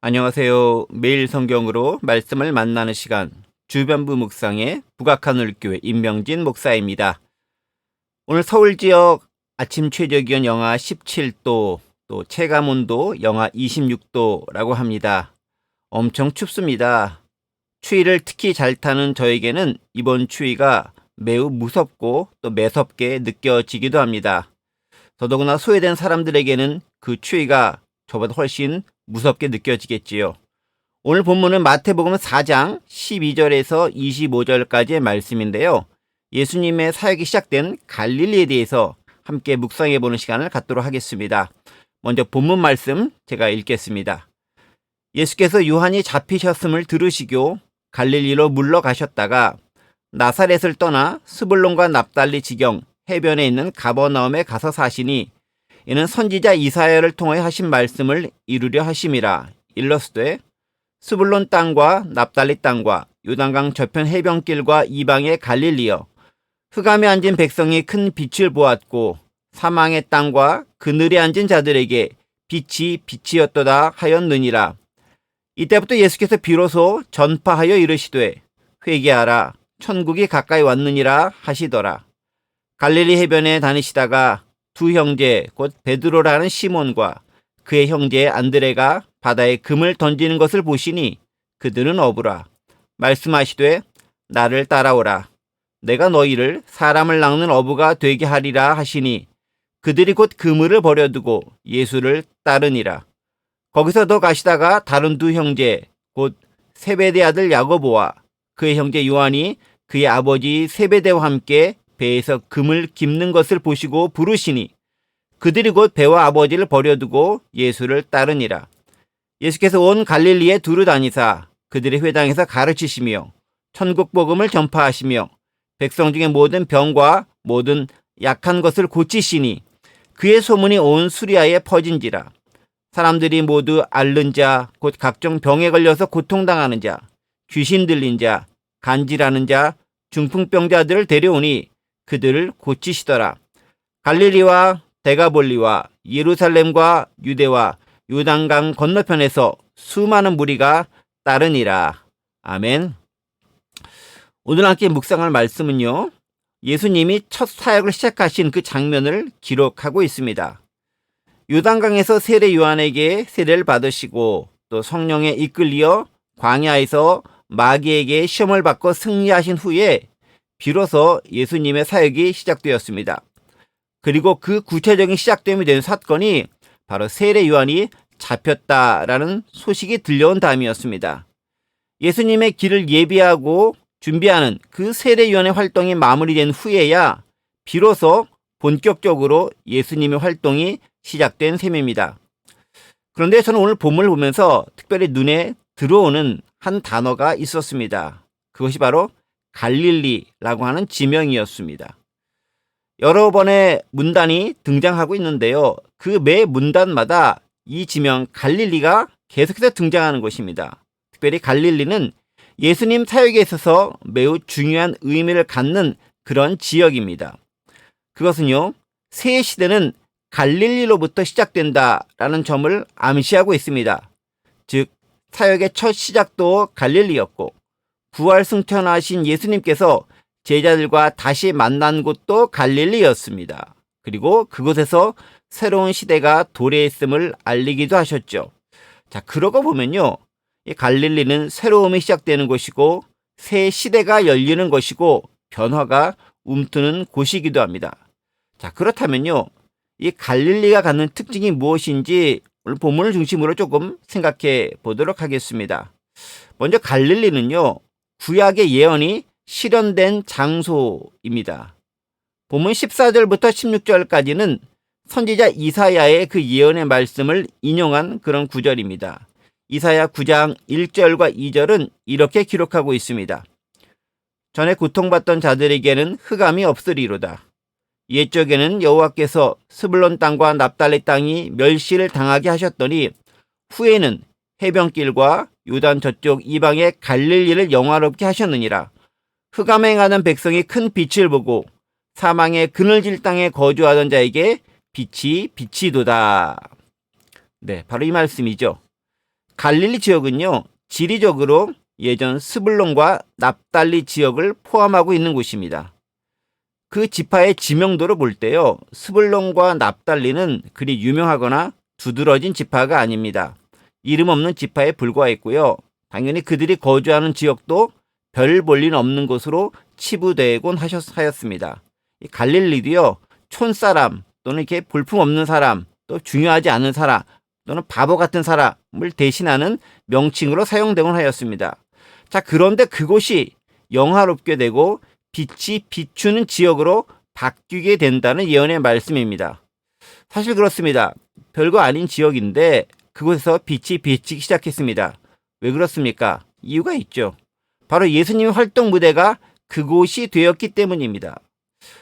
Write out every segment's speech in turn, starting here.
안녕하세요. 매일 성경으로 말씀을 만나는 시간, 주변부 묵상의 북악하늘교회 임명진 목사입니다. 오늘 서울 지역 아침 최저기온 영하 17도, 또 체감온도 영하 26도라고 합니다. 엄청 춥습니다. 추위를 특히 잘 타는 저에게는 이번 추위가 매우 무섭고 또 매섭게 느껴지기도 합니다. 더더구나 소외된 사람들에게는 그 추위가 저보다 훨씬 무섭게 느껴지겠지요. 오늘 본문은 마태복음 4장 12절에서 25절까지의 말씀인데요. 예수님의 사역이 시작된 갈릴리에 대해서 함께 묵상해보는 시간을 갖도록 하겠습니다. 먼저 본문 말씀 제가 읽겠습니다. 예수께서 요한이 잡히셨음을 들으시고 갈릴리로 물러가셨다가 나사렛을 떠나 스불론과 납달리 지경 해변에 있는 가버나움에 가서 사시니 이는 선지자 이사야를 통하여 하신 말씀을 이루려 하심이라. 일러스되 스불론 땅과 납달리 땅과 요단강 저편 해변길과 이방의 갈릴리여, 흑암에 앉은 백성이 큰 빛을 보았고 사망의 땅과 그늘에 앉은 자들에게 빛이 빛이었도다 하였느니라. 이때부터 예수께서 비로소 전파하여 이르시되 회개하라, 천국이 가까이 왔느니라 하시더라. 갈릴리 해변에 다니시다가 두 형제 곧 베드로라는 시몬과 그의 형제 안드레가 바다에 금을 던지는 것을 보시니 그들은 어부라. 말씀하시되 나를 따라오라. 내가 너희를 사람을 낚는 어부가 되게 하리라 하시니 그들이 곧 그물을 버려두고 예수를 따르니라. 거기서 더 가시다가 다른 두 형제 곧 세베대 아들 야고보와 그의 형제 요한이 그의 아버지 세베대와 함께 배에서 금을 깁는 것을 보시고 부르시니 그들이 곧 배와 아버지를 버려두고 예수를 따르니라. 예수께서 온 갈릴리에 두루 다니사 그들의 회당에서 가르치시며 천국 복음을 전파하시며 백성 중에 모든 병과 모든 약한 것을 고치시니 그의 소문이 온 수리아에 퍼진지라. 사람들이 모두 앓는 자 곧 각종 병에 걸려서 고통당하는 자, 귀신 들린 자, 간질하는 자, 중풍병자들을 데려오니 그들을 고치시더라. 갈릴리와 데가볼리와 예루살렘과 유대와 요단강 건너편에서 수많은 무리가 따르니라. 아멘. 오늘 함께 묵상할 말씀은요, 예수님이 첫 사역을 시작하신 그 장면을 기록하고 있습니다. 요단강에서 세례 요한에게 세례를 받으시고 또 성령에 이끌려 광야에서 마귀에게 시험을 받고 승리하신 후에 비로소 예수님의 사역이 시작되었습니다. 그리고 그 구체적인 시작됨이 된 사건이 바로 세례 요한이 잡혔다라는 소식이 들려온 다음이었습니다. 예수님의 길을 예비하고 준비하는 그 세례 요한의 활동이 마무리된 후에야 비로소 본격적으로 예수님의 활동이 시작된 셈입니다. 그런데 저는 오늘 본문을 보면서 특별히 눈에 들어오는 한 단어가 있었습니다. 그것이 바로 갈릴리라고 하는 지명이었습니다. 여러 번의 문단이 등장하고 있는데요. 그 매 문단마다 이 지명 갈릴리가 계속해서 등장하는 것입니다. 특별히 갈릴리는 예수님 사역에 있어서 매우 중요한 의미를 갖는 그런 지역입니다. 그것은요, 새 시대는 갈릴리로부터 시작된다라는 점을 암시하고 있습니다. 즉, 사역의 첫 시작도 갈릴리였고 부활 승천하신 예수님께서 제자들과 다시 만난 곳도 갈릴리였습니다. 그리고 그곳에서 새로운 시대가 도래했음을 알리기도 하셨죠. 자, 그러고 보면요, 이 갈릴리는 새로움이 시작되는 곳이고 새 시대가 열리는 것이고 변화가 움트는 곳이기도 합니다. 자, 그렇다면요, 이 갈릴리가 갖는 특징이 무엇인지 오늘 본문을 중심으로 조금 생각해 보도록 하겠습니다. 먼저 갈릴리는요, 구약의 예언이 실현된 장소입니다. 본문 14절부터 16절까지는 선지자 이사야의 그 예언의 말씀을 인용한 그런 구절입니다. 이사야 9장 1절과 2절은 이렇게 기록하고 있습니다. 전에 고통받던 자들에게는 흑암이 없으리로다. 옛적에는 여호와께서 스불론 땅과 납달리 땅이 멸시를 당하게 하셨더니 후에는 해변길과 요단 저쪽 이방의 갈릴리를 영화롭게 하셨느니라. 흑암에 행하는 백성이 큰 빛을 보고 사망의 그늘질 땅에 거주하던 자에게 빛이 비치도다. 네, 바로 이 말씀이죠. 갈릴리 지역은요, 지리적으로 예전 스불론과 납달리 지역을 포함하고 있는 곳입니다. 그 지파의 지명도를 볼 때요, 스불론과 납달리는 그리 유명하거나 두드러진 지파가 아닙니다. 이름 없는 지파에 불과했고요. 당연히 그들이 거주하는 지역도 별 볼일 없는 곳으로 치부되곤 하였습니다. 갈릴리도요, 촌사람 또는 이렇게 볼품없는 사람, 또 중요하지 않은 사람 또는 바보 같은 사람을 대신하는 명칭으로 사용되곤 하였습니다. 자, 그런데 그곳이 영화롭게 되고 빛이 비추는 지역으로 바뀌게 된다는 예언의 말씀입니다. 사실 그렇습니다. 별거 아닌 지역인데 그곳에서 빛이 비치기 시작했습니다. 왜 그렇습니까? 이유가 있죠. 바로 예수님의 활동 무대가 그곳이 되었기 때문입니다.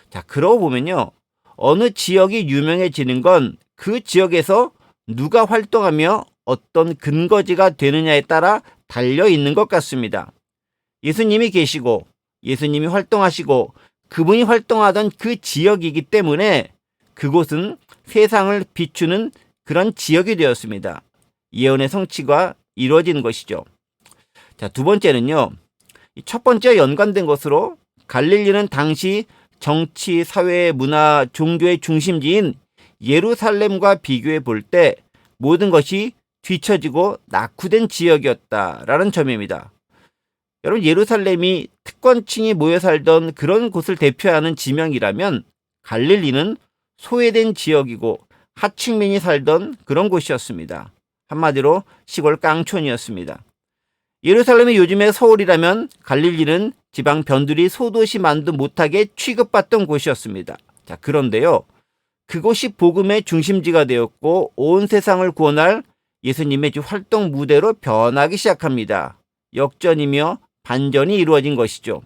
자, 그러고 보면요, 어느 지역이 유명해지는 건 그 지역에서 누가 활동하며 어떤 근거지가 되느냐에 따라 달려 있는 것 같습니다. 예수님이 계시고 예수님이 활동하시고 그분이 활동하던 그 지역이기 때문에 그곳은 세상을 비추는 그런 지역이 되었습니다. 예언의 성취가 이루어지는 것이죠. 자, 두 번째는요, 첫 번째와 연관된 것으로 갈릴리는 당시 정치, 사회, 문화, 종교의 중심지인 예루살렘과 비교해 볼 때 모든 것이 뒤처지고 낙후된 지역이었다라는 점입니다. 여러분, 예루살렘이 특권층이 모여 살던 그런 곳을 대표하는 지명이라면 갈릴리는 소외된 지역이고 하층민이 살던 그런 곳이었습니다. 한마디로 시골 깡촌이었습니다. 예루살렘이 요즘의 서울이라면 갈릴리는 지방 변두리 소도시만도 못하게 취급받던 곳이었습니다. 자, 그런데요, 그곳이 복음의 중심지가 되었고 온 세상을 구원할 예수님의 활동 무대로 변하기 시작합니다. 역전이며 반전이 이루어진 것이죠.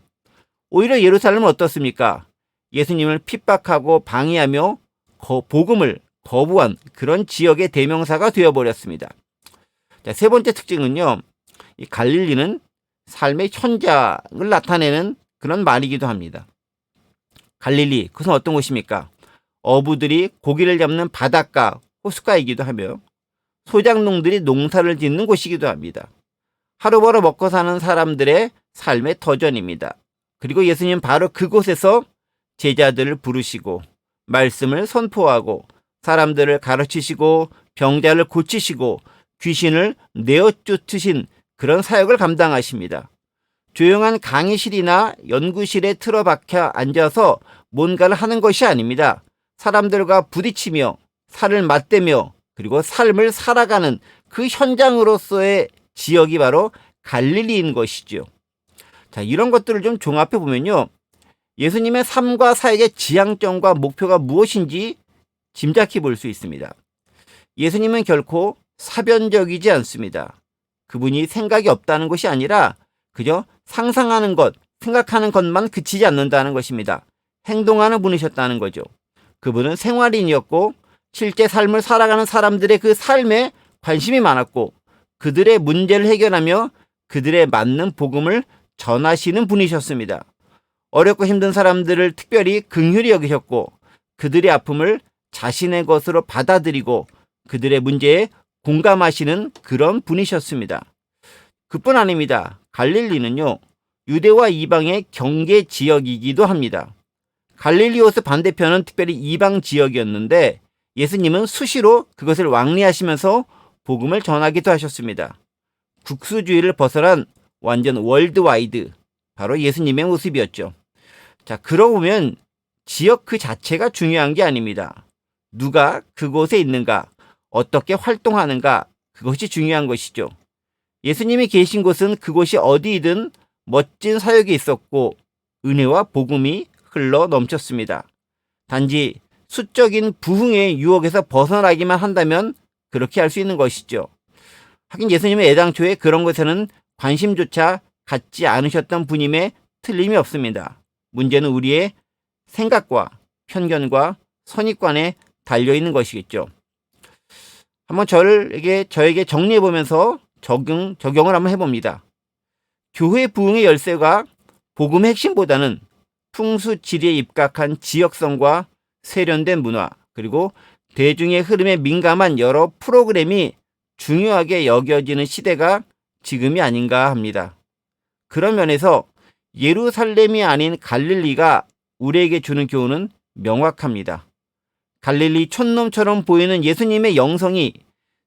오히려 예루살렘은 어떻습니까? 예수님을 핍박하고 방해하며 복음을 거부한 그런 지역의 대명사가 되어버렸습니다. 자, 세 번째 특징은요, 이 갈릴리는 삶의 현장을 나타내는 그런 말이기도 합니다. 갈릴리, 그것은 어떤 곳입니까? 어부들이 고기를 잡는 바닷가, 호숫가이기도 하며 소작농들이 농사를 짓는 곳이기도 합니다. 하루 벌어 먹고 사는 사람들의 삶의 터전입니다. 그리고 예수님 바로 그곳에서 제자들을 부르시고 말씀을 선포하고 사람들을 가르치시고 병자를 고치시고 귀신을 내어 쫓으신 그런 사역을 감당하십니다. 조용한 강의실이나 연구실에 틀어박혀 앉아서 뭔가를 하는 것이 아닙니다. 사람들과 부딪히며 살을 맞대며 그리고 삶을 살아가는 그 현장으로서의 지역이 바로 갈릴리인 것이죠. 자, 이런 것들을 좀 종합해 보면요, 예수님의 삶과 사역의 지향점과 목표가 무엇인지 짐작해 볼 수 있습니다. 예수님은 결코 사변적이지 않습니다. 그분이 생각이 없다는 것이 아니라 그저 상상하는 것, 생각하는 것만 그치지 않는다는 것입니다. 행동하는 분이셨다는 거죠. 그분은 생활인이었고 실제 삶을 살아가는 사람들의 그 삶에 관심이 많았고 그들의 문제를 해결하며 그들의 맞는 복음을 전하시는 분이셨습니다. 어렵고 힘든 사람들을 특별히 긍휼히 여기셨고 그들의 아픔을 자신의 것으로 받아들이고 그들의 문제에 공감하시는 그런 분이셨습니다. 그뿐 아닙니다. 갈릴리는요, 유대와 이방의 경계 지역이기도 합니다. 갈릴리호수 반대편은 특별히 이방 지역이었는데 예수님은 수시로 그것을 왕래하시면서 복음을 전하기도 하셨습니다. 국수주의를 벗어난 완전 월드와이드, 바로 예수님의 모습이었죠. 자, 그러고 보면 지역 그 자체가 중요한 게 아닙니다. 누가 그곳에 있는가, 어떻게 활동하는가, 그것이 중요한 것이죠. 예수님이 계신 곳은 그곳이 어디이든 멋진 사역이 있었고 은혜와 복음이 흘러 넘쳤습니다. 단지 수적인 부흥의 유혹에서 벗어나기만 한다면 그렇게 할 수 있는 것이죠. 하긴 예수님은 애당초에 그런 것에는 관심조차 갖지 않으셨던 분임에 틀림이 없습니다. 문제는 우리의 생각과 편견과 선입관에 달려있는 것이겠죠. 한번 저에게 정리해보면서 적용을 한번 해봅니다. 교회 부흥의 열쇠가 복음의 핵심보다는 풍수지리에 입각한 지역성과 세련된 문화, 그리고 대중의 흐름에 민감한 여러 프로그램이 중요하게 여겨지는 시대가 지금이 아닌가 합니다. 그런 면에서 예루살렘이 아닌 갈릴리가 우리에게 주는 교훈은 명확합니다. 갈릴리 촌놈처럼 보이는 예수님의 영성이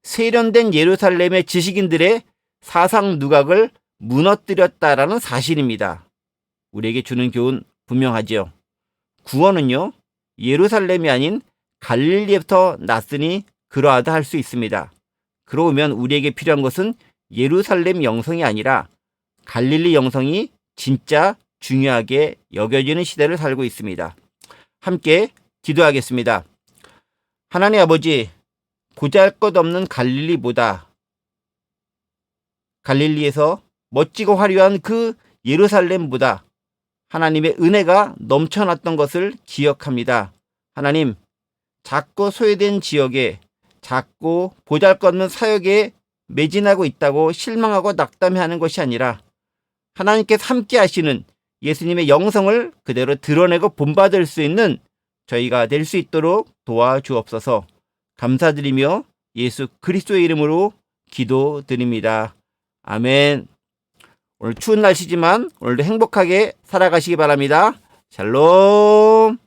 세련된 예루살렘의 지식인들의 사상 누각을 무너뜨렸다라는 사실입니다. 우리에게 주는 교훈 분명하죠. 구원은요, 예루살렘이 아닌 갈릴리부터 났으니 그러하다 할 수 있습니다. 그러면 우리에게 필요한 것은 예루살렘 영성이 아니라 갈릴리 영성이 진짜 중요하게 여겨지는 시대를 살고 있습니다. 함께 기도하겠습니다. 하나님 아버지, 보잘것없는 갈릴리보다 갈릴리에서 멋지고 화려한 그 예루살렘보다 하나님의 은혜가 넘쳐났던 것을 기억합니다. 하나님, 작고 소외된 지역에 작고 보잘것없는 사역에 매진하고 있다고 실망하고 낙담해하는 것이 아니라 하나님께서 함께 하시는 예수님의 영성을 그대로 드러내고 본받을 수 있는 저희가 될 수 있도록 도와주옵소서. 감사드리며 예수 그리스도의 이름으로 기도드립니다. 아멘. 오늘 추운 날씨지만 오늘도 행복하게 살아가시기 바랍니다. 샬롬.